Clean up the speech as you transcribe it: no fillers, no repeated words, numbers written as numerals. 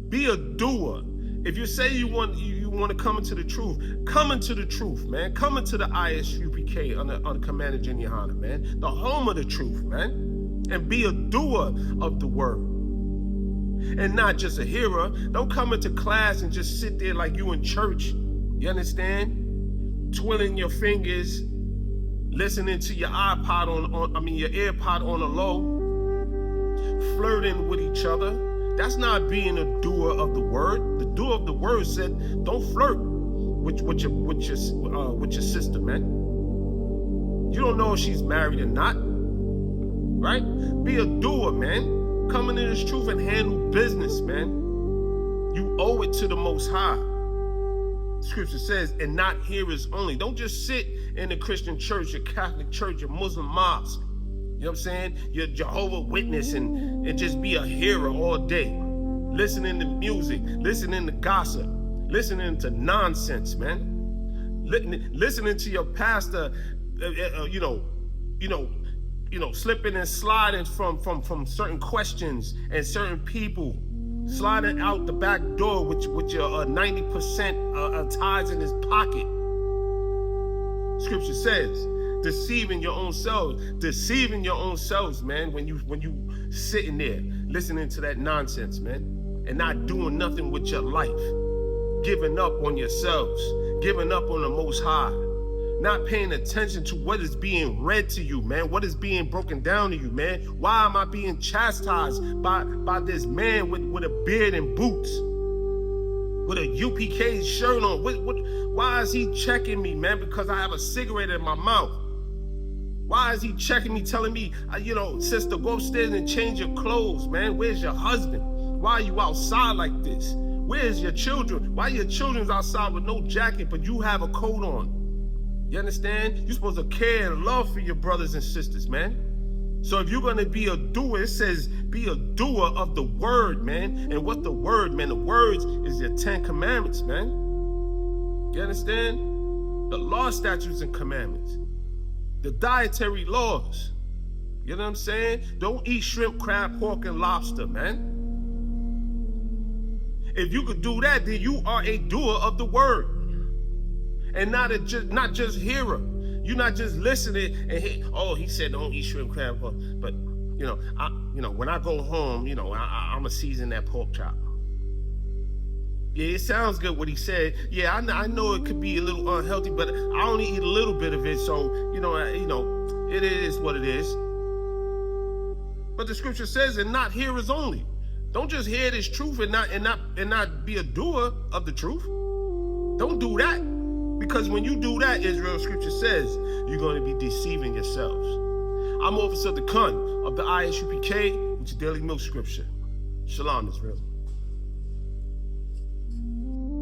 Be a doer. If you say you want to come into the truth, come into the truth, man. Come into the ISUPK on the Commander Jiniana, man. The home of the truth, man. And be a doer of the word. And not just a hearer. Don't come into class and just sit there like you in church. You understand? Twiddling your fingers, listening to your iPod your AirPod on the low, flirting with each other. That's not being a doer of the word. The doer of the word said, don't flirt with your sister, man. You don't know if she's married or not, right? Be a doer, man. Come into this truth and handle business, man. You owe it to the Most High. Scripture says, and not hearers only. Don't just sit in the Christian church, your Catholic church, your Muslim mosque. You know what I'm saying? You're Jehovah's Witness and just be a hearer all day. Listening to music, listening to gossip, listening to nonsense, man. Listening to your pastor, slipping and sliding from certain questions and certain people, sliding out the back door with your 90% tithes in his pocket. Scripture says, deceiving your own selves, man, when you sitting there listening to that nonsense, man, and not doing nothing with your life, giving up on yourselves, giving up on the Most High, not paying attention to what is being read to you, man, what is being broken down to you, man. Why am I being chastised by this man with a beard and boots, with a UPK shirt on? Why is he checking me, man? Because I have a cigarette in my mouth. Why is he checking me, telling me, sister, go upstairs and change your clothes, man? Where's your husband? Why are you outside like this? Where's your children? Why your children's outside with no jacket, but you have a coat on? You understand? You're supposed to care and love for your brothers and sisters, man. So if you're going to be a doer, it says be a doer of the word, man. And what the word, man? The words is your 10 commandments, man. You understand? The law, statutes, and commandments. The dietary laws. You know what I'm saying? Don't eat shrimp, crab, pork, and lobster, man. If you could do that, then you are a doer of the word. And not just hearer. You're not just listening and he said don't eat shrimp, crab, pork. But when I go home, I'm gonna season that pork chop. Yeah, it sounds good what he said. Yeah, I know it could be a little unhealthy, but I only eat a little bit of it, so it is what it is. But the scripture says, and not hearers only. Don't just hear this truth and not be a doer of the truth. Don't do that, because when you do that, Israel, scripture says you're going to be deceiving yourselves. I'm Officer the Kun of the ISUPK, which is Daily Milk Scripture. Shalom, Israel.